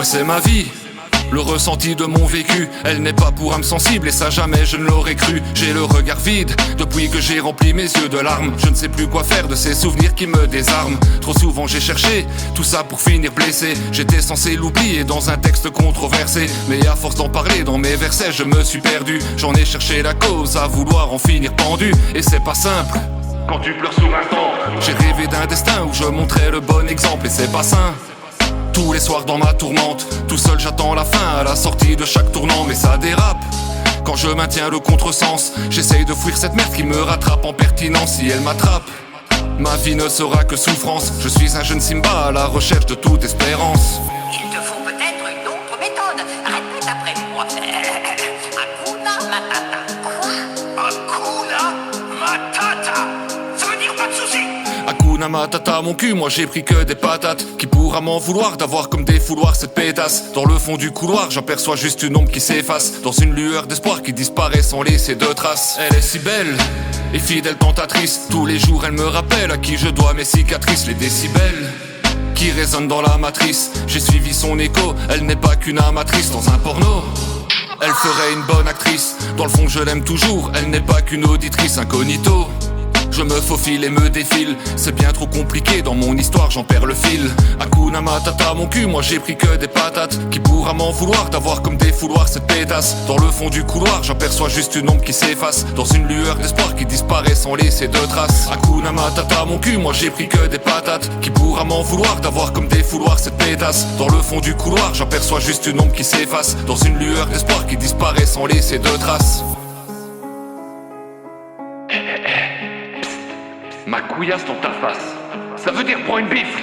Ouais, c'est ma vie, le ressenti de mon vécu. Elle n'est pas pour âme sensible et ça jamais je ne l'aurais cru. J'ai le regard vide depuis que j'ai rempli mes yeux de larmes. Je ne sais plus quoi faire de ces souvenirs qui me désarment. Trop souvent j'ai cherché tout ça pour finir blessé. J'étais censé l'oublier dans un texte controversé, mais à force d'en parler dans mes versets je me suis perdu. J'en ai cherché la cause à vouloir en finir pendu. Et c'est pas simple quand tu pleures sous un temps. J'ai rêvé d'un destin où je montrais le bon exemple et c'est pas sain. Tous les soirs dans ma tourmente, tout seul j'attends la fin à la sortie de chaque tournant. Mais ça dérape quand je maintiens le contresens. J'essaye de fuir cette merde qui me rattrape en pertinence. Si elle m'attrape, ma vie ne sera que souffrance. Je suis un jeune Simba à la recherche de toute espérance. Il te faut peut-être une autre méthode. Répète après moi. Hakuna Matata. Quoi? Hakuna Matata. Ça veut dire pas de soucis. Hakuna Matata, mon cul, moi j'ai pris que des patates. Qui pourra m'en vouloir d'avoir comme des fouloirs cette pétasse? Dans le fond du couloir, j'aperçois juste une ombre qui s'efface. Dans une lueur d'espoir qui disparaît sans laisser de traces. Elle est si belle et fidèle tentatrice. Tous les jours elle me rappelle à qui je dois mes cicatrices. Les décibels qui résonnent dans la matrice. J'ai suivi son écho, elle n'est pas qu'une amatrice dans un porno. Elle ferait une bonne actrice. Dans le fond je l'aime toujours, elle n'est pas qu'une auditrice incognito. Je me faufile et me défile, c'est bien trop compliqué, dans mon histoire j'en perds le fil. Hakuna Matata, mon cul, moi j'ai pris que des patates. Qui pourra m'en vouloir d'avoir comme des fouloirs cette pétasse? Dans le fond du couloir, j'aperçois juste une ombre qui s'efface. Dans une lueur d'espoir qui disparaît sans laisser de traces. Hakuna Matata, mon cul, moi j'ai pris que des patates. Qui pourra m'en vouloir d'avoir comme des fouloirs cette pétasse? Dans le fond du couloir, j'aperçois juste une ombre qui s'efface. Dans une lueur d'espoir qui disparaît sans laisser de traces. Ma couillasse dans ta face, ça veut dire prends une bifle.